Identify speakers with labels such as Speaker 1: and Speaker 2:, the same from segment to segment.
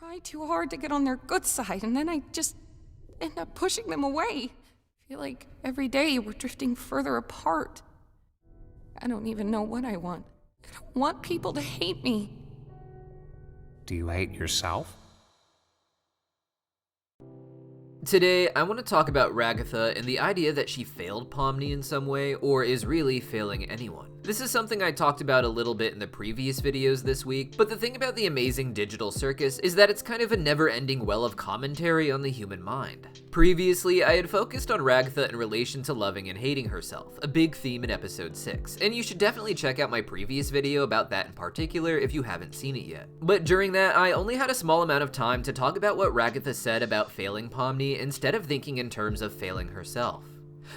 Speaker 1: try too hard to get on their good side, and then I just end up pushing them away. I feel like every day we're drifting further apart. I don't even know what I want. I don't want people to hate me.
Speaker 2: Do you hate yourself?
Speaker 3: Today, I want to talk about Ragatha and the idea that she failed Pomni in some way, or is really failing anyone. This is something I talked about a little bit in the previous videos this week, but the thing about the amazing digital circus is that it's kind of a never-ending well of commentary on the human mind. Previously, I had focused on Ragatha in relation to loving and hating herself, a big theme in episode 6, and you should definitely check out my previous video about that in particular if you haven't seen it yet. But during that, I only had a small amount of time to talk about what Ragatha said about failing Pomni instead of thinking in terms of failing herself.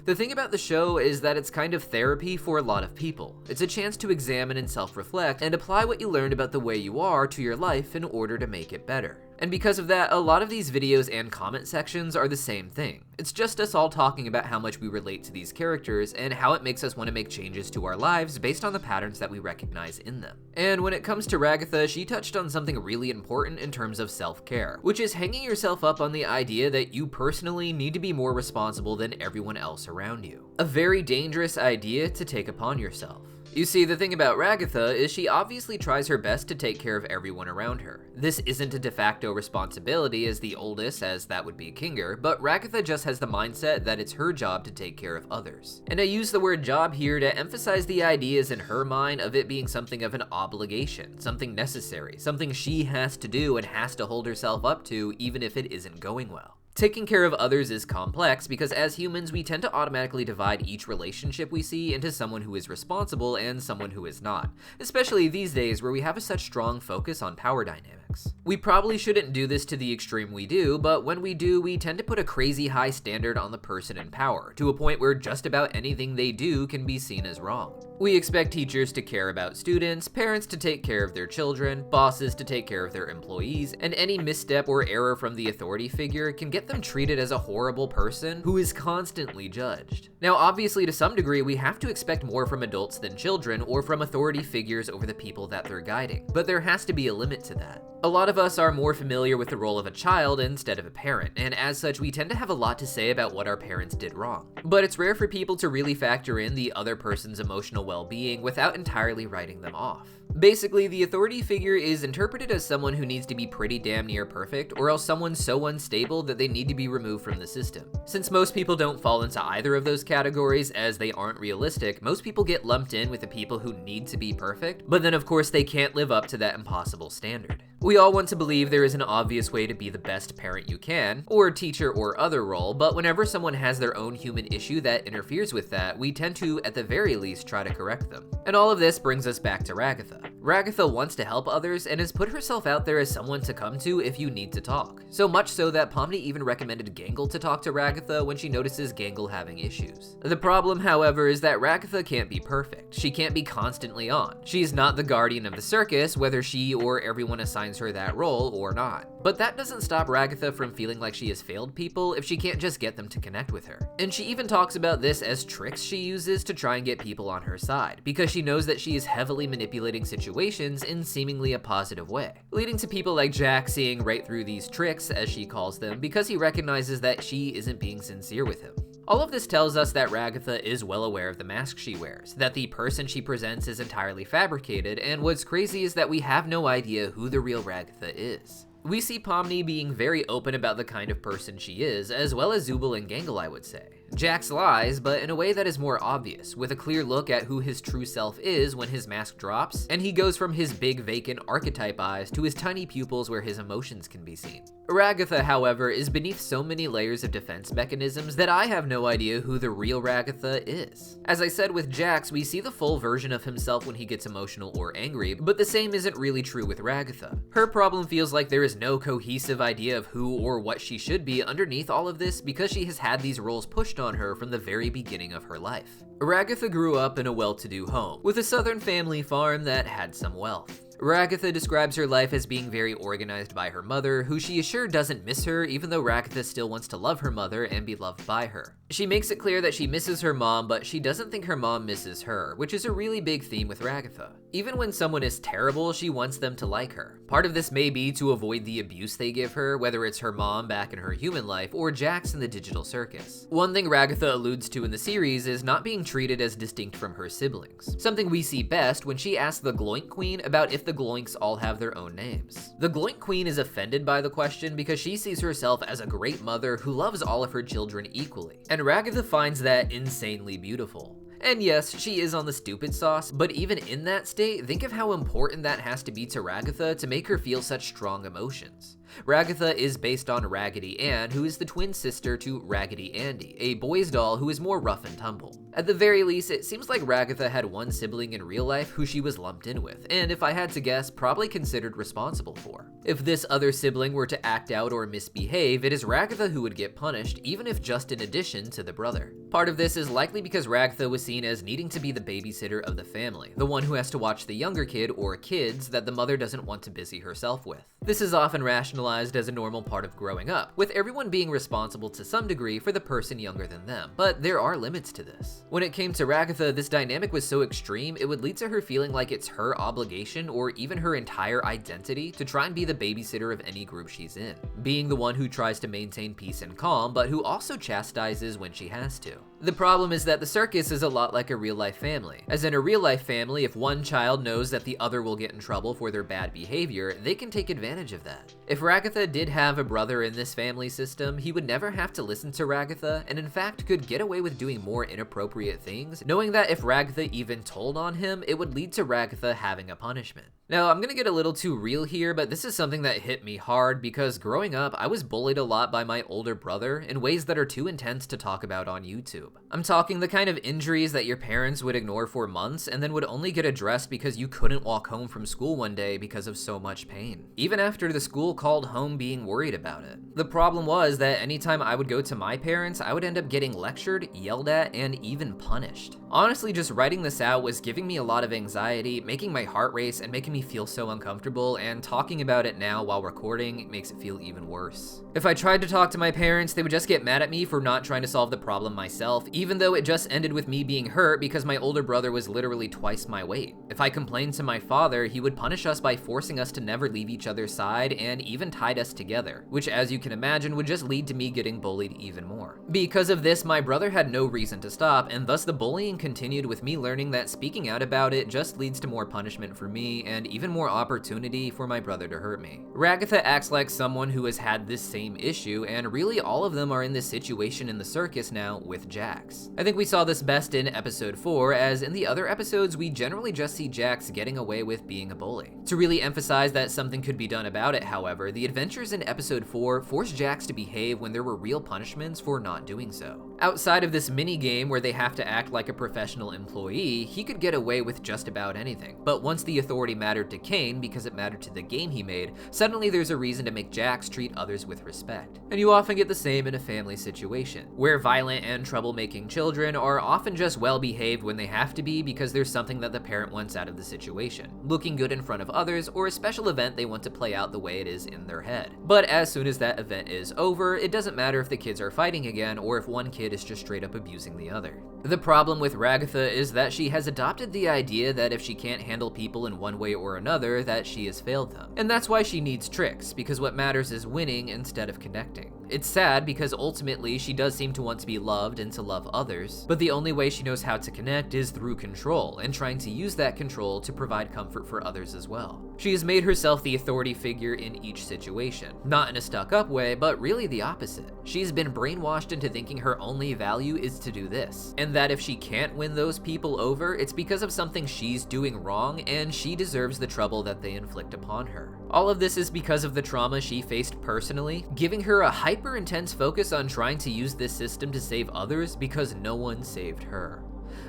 Speaker 3: The thing about the show is that it's kind of therapy for a lot of people. It's a chance to examine and self-reflect and apply what you learned about the way you are to your life in order to make it better. And because of that, a lot of these videos and comment sections are the same thing. It's just us all talking about how much we relate to these characters and how it makes us want to make changes to our lives based on the patterns that we recognize in them. And when it comes to Ragatha, she touched on something really important in terms of self-care, which is hanging yourself up on the idea that you personally need to be more responsible than everyone else around you. A very dangerous idea to take upon yourself. You see, the thing about Ragatha is she obviously tries her best to take care of everyone around her. This isn't a de facto responsibility as the oldest, as that would be Kinger, but Ragatha just has the mindset that it's her job to take care of others. And I use the word job here to emphasize the ideas in her mind of it being something of an obligation, something necessary, something she has to do and has to hold herself up to even if it isn't going well. Taking care of others is complex because as humans, we tend to automatically divide each relationship we see into someone who is responsible and someone who is not, especially these days where we have such strong focus on power dynamics. We probably shouldn't do this to the extreme we do, but when we do, we tend to put a crazy high standard on the person in power, to a point where just about anything they do can be seen as wrong. We expect teachers to care about students, parents to take care of their children, bosses to take care of their employees, and any misstep or error from the authority figure can get them treated as a horrible person who is constantly judged. Now, obviously, to some degree, we have to expect more from adults than children or from authority figures over the people that they're guiding, but there has to be a limit to that. A lot of us are more familiar with the role of a child instead of a parent, and as such, we tend to have a lot to say about what our parents did wrong. But it's rare for people to really factor in the other person's emotional well-being without entirely writing them off. Basically, the authority figure is interpreted as someone who needs to be pretty damn near perfect, or else someone so unstable that they need to be removed from the system. Since most people don't fall into either of those categories as they aren't realistic, most people get lumped in with the people who need to be perfect, but then of course they can't live up to that impossible standard. We all want to believe there is an obvious way to be the best parent you can, or teacher or other role, but whenever someone has their own human issue that interferes with that, we tend to, at the very least, try to correct them. And all of this brings us back to Ragatha. Ragatha wants to help others and has put herself out there as someone to come to if you need to talk. So much so that Pomni even recommended Gangle to talk to Ragatha when she notices Gangle having issues. The problem, however, is that Ragatha can't be perfect. She can't be constantly on. She is not the guardian of the circus, whether she or everyone assigns her that role or not. But that doesn't stop Ragatha from feeling like she has failed people if she can't just get them to connect with her. And she even talks about this as tricks she uses to try and get people on her side, because she knows that she is heavily manipulating situations in seemingly a positive way, leading to people like Jack seeing right through these tricks, as she calls them, because he recognizes that she isn't being sincere with him. All of this tells us that Ragatha is well aware of the mask she wears, that the person she presents is entirely fabricated, and what's crazy is that we have no idea who the real Ragatha is. We see Pomni being very open about the kind of person she is, as well as Zooble and Gangle, I would say. Jax lies, but in a way that is more obvious, with a clear look at who his true self is when his mask drops, and he goes from his big vacant archetype eyes to his tiny pupils where his emotions can be seen. Ragatha, however, is beneath so many layers of defense mechanisms that I have no idea who the real Ragatha is. As I said with Jax, we see the full version of himself when he gets emotional or angry, but the same isn't really true with Ragatha. Her problem feels like there is no cohesive idea of who or what she should be underneath all of this because she has had these roles pushed on her from the very beginning of her life. Ragatha grew up in a well-to-do home, with a southern family farm that had some wealth. Ragatha describes her life as being very organized by her mother, who she is sure doesn't miss her, even though Ragatha still wants to love her mother and be loved by her. She makes it clear that she misses her mom, but she doesn't think her mom misses her, which is a really big theme with Ragatha. Even when someone is terrible, she wants them to like her. Part of this may be to avoid the abuse they give her, whether it's her mom back in her human life or Jax in the digital circus. One thing Ragatha alludes to in the series is not being treated as distinct from her siblings, something we see best when she asks the Gloink Queen about if the Gloinks all have their own names. The Gloink Queen is offended by the question because she sees herself as a great mother who loves all of her children equally, and Ragatha finds that insanely beautiful. And yes, she is on the stupid sauce, but even in that state, think of how important that has to be to Ragatha to make her feel such strong emotions. Ragatha is based on Raggedy Ann, who is the twin sister to Raggedy Andy, a boy's doll who is more rough and tumble. At the very least, it seems like Ragatha had one sibling in real life who she was lumped in with, and if I had to guess, probably considered responsible for. If this other sibling were to act out or misbehave, it is Ragatha who would get punished, even if just in addition to the brother. Part of this is likely because Ragatha was seen as needing to be the babysitter of the family, the one who has to watch the younger kid or kids that the mother doesn't want to busy herself with. This is often rationalized as a normal part of growing up, with everyone being responsible to some degree for the person younger than them, but there are limits to this. When it came to Ragatha, this dynamic was so extreme it would lead to her feeling like it's her obligation or even her entire identity to try and be the babysitter of any group she's in, being the one who tries to maintain peace and calm, but who also chastises when she has to. The problem is that the circus is a lot like a real-life family. As in a real-life family, if one child knows that the other will get in trouble for their bad behavior, they can take advantage of that. If Ragatha did have a brother in this family system, he would never have to listen to Ragatha, and in fact could get away with doing more inappropriate things, knowing that if Ragatha even told on him, it would lead to Ragatha having a punishment. Now, I'm gonna get a little too real here, but this is something that hit me hard because growing up, I was bullied a lot by my older brother in ways that are too intense to talk about on YouTube. I'm talking the kind of injuries that your parents would ignore for months and then would only get addressed because you couldn't walk home from school one day because of so much pain, even after the school called home being worried about it. The problem was that anytime I would go to my parents, I would end up getting lectured, yelled at, and even punished. Honestly, just writing this out was giving me a lot of anxiety, making my heart race, and making me feel so uncomfortable, and talking about it now while recording makes it feel even worse. If I tried to talk to my parents, they would just get mad at me for not trying to solve the problem myself, even though it just ended with me being hurt because my older brother was literally twice my weight. If I complained to my father, he would punish us by forcing us to never leave each other's side and even tied us together, which as you can imagine would just lead to me getting bullied even more. Because of this, my brother had no reason to stop, and thus the bullying continued with me learning that speaking out about it just leads to more punishment for me and even more opportunity for my brother to hurt me. Ragatha acts like someone who has had this same issue, and really all of them are in this situation in the circus now with Jax. I think we saw this best in episode 4, as in the other episodes we generally just see Jax getting away with being a bully. To really emphasize that something could be done about it, however, the adventures in episode 4 forced Jax to behave when there were real punishments for not doing so. Outside of this mini game where they have to act like a professional employee, he could get away with just about anything. But once the authority mattered to Kane because it mattered to the game he made, suddenly there's a reason to make Jax treat others with respect. And you often get the same in a family situation, where violent and troublemaking children are often just well behaved when they have to be because there's something that the parent wants out of the situation, looking good in front of others, or a special event they want to play out the way it is in their head. But as soon as that event is over, it doesn't matter if the kids are fighting again or if one kid is just straight up abusing the other. The problem with Ragatha is that she has adopted the idea that if she can't handle people in one way or another, that she has failed them. And that's why she needs tricks, because what matters is winning instead of connecting. It's sad because ultimately she does seem to want to be loved and to love others, but the only way she knows how to connect is through control and trying to use that control to provide comfort for others as well. She has made herself the authority figure in each situation, not in a stuck-up way, but really the opposite. She's been brainwashed into thinking her only value is to do this, and that if she can't win those people over, it's because of something she's doing wrong and she deserves the trouble that they inflict upon her. All of this is because of the trauma she faced personally, giving her a hyper-intense focus on trying to use this system to save others because no one saved her.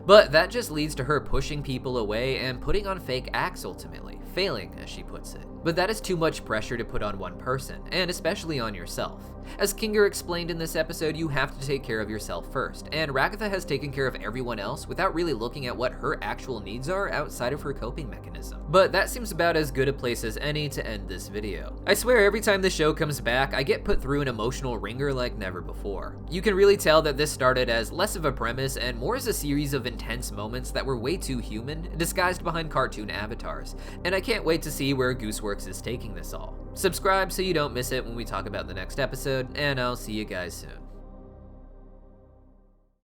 Speaker 3: But that just leads to her pushing people away and putting on fake acts ultimately, failing, as she puts it. But that is too much pressure to put on one person, and especially on yourself. As Kinger explained in this episode, you have to take care of yourself first, and Ragatha has taken care of everyone else without really looking at what her actual needs are outside of her coping mechanism. But that seems about as good a place as any to end this video. I swear every time the show comes back, I get put through an emotional ringer like never before. You can really tell that this started as less of a premise and more as a series of intense moments that were way too human, disguised behind cartoon avatars, and I can't wait to see where Gooseworks is taking this all. Subscribe so you don't miss it when we talk about the next episode, and I'll see you guys soon.